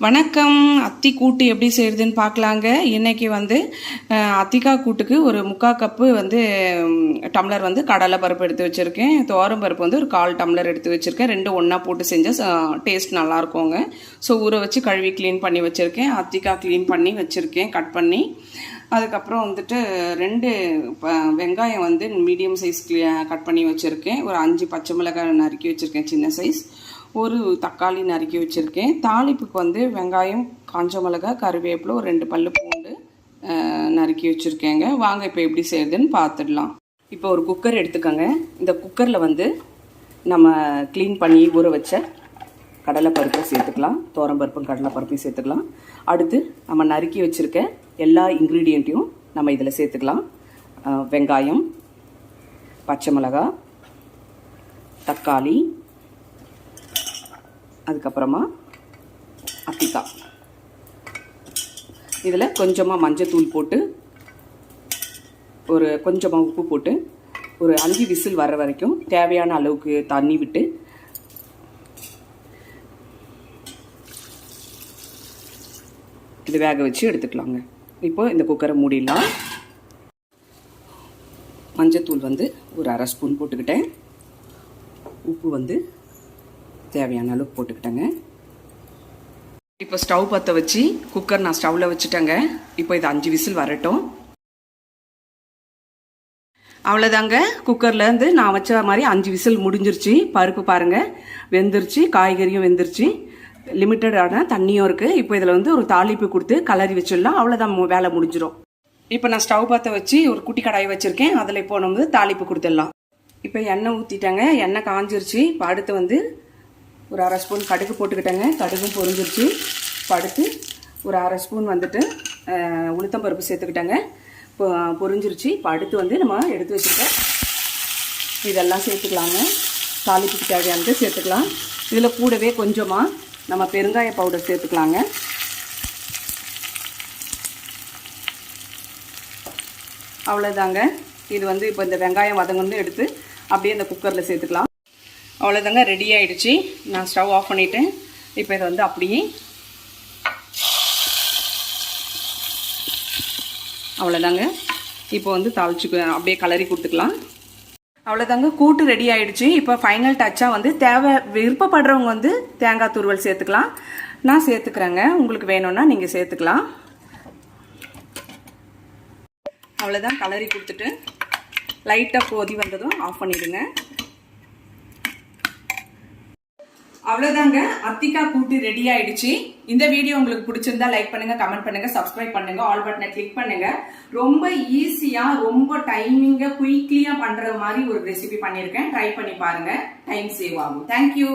வணக்கம். அத்தி கூட்டு எப்படி செய்யறதுன்னு பார்க்கலாங்க. இன்னைக்கு அத்திக்காய் கூட்டுக்கு ஒரு 3/4 கப்பு டம்ளர் கடலை பருப்பு எடுத்து வச்சுருக்கேன். துவரம் பருப்பு ஒரு 1/4 டம்ளர் எடுத்து வச்சுருக்கேன். ரெண்டும் ஒன்றா போட்டு செஞ்சால் டேஸ்ட் நல்லாயிருக்குங்க. ஸோ ஊற வச்சு கழுவி க்ளீன் பண்ணி வச்சுருக்கேன். அத்திக்காய் க்ளீன் பண்ணி வச்சுருக்கேன், கட் பண்ணி. அதுக்கப்புறம் 2 வெங்காயம் மீடியம் சைஸ் கட் பண்ணி வச்சுருக்கேன். ஒரு 5 பச்சை மிளகாய் நறுக்கி வச்சுருக்கேன், சின்ன சைஸ். ஒரு தக்காளி நறுக்கி வச்சுருக்கேன். தாளிப்புக்கு வெங்காயம், காஞ்ச மிளகாய், கருவேப்பிலை, ஒரு 2 பல்லு பூண்டு நறுக்கி வச்சுருக்கேங்க. வாங்க இப்போ எப்படி செய்யுதுன்னு பார்த்துடலாம். இப்போ ஒரு குக்கர் எடுத்துக்கோங்க. இந்த குக்கரில் நம்ம க்ளீன் பண்ணி ஊற வச்ச கடலைப்பருப்பை சேர்த்துக்கலாம். துவரம்பருப்பும் கடலைப்பருப்பையும் சேர்த்துக்கலாம். அடுத்து நம்ம நறுக்கி வச்சுருக்க எல்லா இன்க்ரீடியண்ட்டையும் நம்ம இதில் சேர்த்துக்கலாம். வெங்காயம், பச்சை மிளகாய், தக்காளி, அதுக்கப்புறமா அத்திக்காய். இதில் கொஞ்சமாக மஞ்சத்தூள் போட்டு, ஒரு கொஞ்சமாக உப்பு போட்டு, ஒரு 5 விசில் வர்ற வரைக்கும் தேவையான அளவுக்கு தண்ணி விட்டு இது வேக வச்சு எடுத்துக்கலாங்க. இப்போ இந்த குக்கரை மூடிடலாம். மஞ்சத்தூள் ஒரு 1/2 ஸ்பூன் போட்டுக்கிட்டேன். உப்பு தேவையான அளவுக்கு போட்டுக்கிட்டேங்க. இப்போ ஸ்டவ் பற்ற வச்சு குக்கர் நான் ஸ்டவ்வில் வச்சுட்டேங்க. இப்போ இது 5 விசில் வரட்டும். அவ்வளோதாங்க. குக்கர்லேருந்து நான் வச்ச மாதிரி 5 விசில் முடிஞ்சிருச்சு. பருப்பு பாருங்கள் வெந்துருச்சு, காய்கறியும் வெந்துருச்சு, லிமிட்டடான தண்ணியும் இருக்குது. இப்போ இதில் ஒரு தாளிப்பு கொடுத்து கலரி வச்சிடலாம். அவ்வளோதான், வேலை முடிஞ்சிடும். இப்போ நான் ஸ்டவ் பற்ற வச்சு ஒரு குட்டி கடாயை வச்சுருக்கேன். அதில் இப்போ நம்ம தாளிப்பு கொடுத்துடலாம். இப்போ எண்ணெய் ஊற்றிட்டாங்க. எண்ணெய் காஞ்சிருச்சு. இப்போ அடுத்து ஒரு 1/2 ஸ்பூன் கடுகு போட்டுக்கிட்டேங்க. கடுகும் பொரிஞ்சிருச்சு. இப்போ அடுத்து ஒரு 1/2 ஸ்பூன் உளுத்தம்பருப்பு சேர்த்துக்கிட்டேங்க. இப்போ பொரிஞ்சிருச்சு. இப்போ அடுத்து நம்ம எடுத்து வச்சுருக்க இதெல்லாம் சேர்த்துக்கலாங்க. தாளிப்புக்கு தேவையானது சேர்த்துக்கலாம். இதில் கூடவே கொஞ்சமாக நம்ம பெருங்காய பவுடர் சேர்த்துக்கலாங்க. அவ்வளோதாங்க. இது இப்போ இந்த வெங்காயம் வதங்கன்னு எடுத்து அப்படியே இந்த குக்கரில் சேர்த்துக்கலாம். அவ்வளோதாங்க, ரெடி ஆகிடுச்சு. நான் ஸ்டவ் ஆஃப் பண்ணிவிட்டேன். இப்போ இதை அப்படியே அவ்வளோதாங்க. இப்போ தாளிச்சு அப்படியே கலரி கொடுத்துக்கலாம். அவ்வளோதாங்க, கூட்டு ரெடி ஆகிடுச்சு. இப்போ ஃபைனல் டச்சாக விருப்பப்படுறவங்க தேங்காய் துருவல் சேர்த்துக்கலாம். நான் சேர்த்துக்கிறேங்க. உங்களுக்கு வேணும்னா நீங்கள் சேர்த்துக்கலாம். அவ்வளோதான், கலரி கொடுத்துட்டு லைட்டாக கொதி வந்ததும் ஆஃப் பண்ணிவிடுங்க. அவ்வளோதாங்க, அத்திக்காய் கூட்டு ரெடி ஆயிடுச்சு. இந்த வீடியோ உங்களுக்கு பிடிச்சிருந்தா லைக் பண்ணுங்க, கமெண்ட் பண்ணுங்க, சப்ஸ்கிரைப் பண்ணுங்க, ஆல் பட்டனை கிளிக் பண்ணுங்க. ரொம்ப ஈஸியா, ரொம்ப டைமிங்கா, குயிக்லியா பண்ற மாதிரி ஒரு ரெசிபி பண்ணிருக்கேன். ட்ரை பண்ணி பாருங்க, டைம் சேவ் ஆகும். தேங்க்யூ.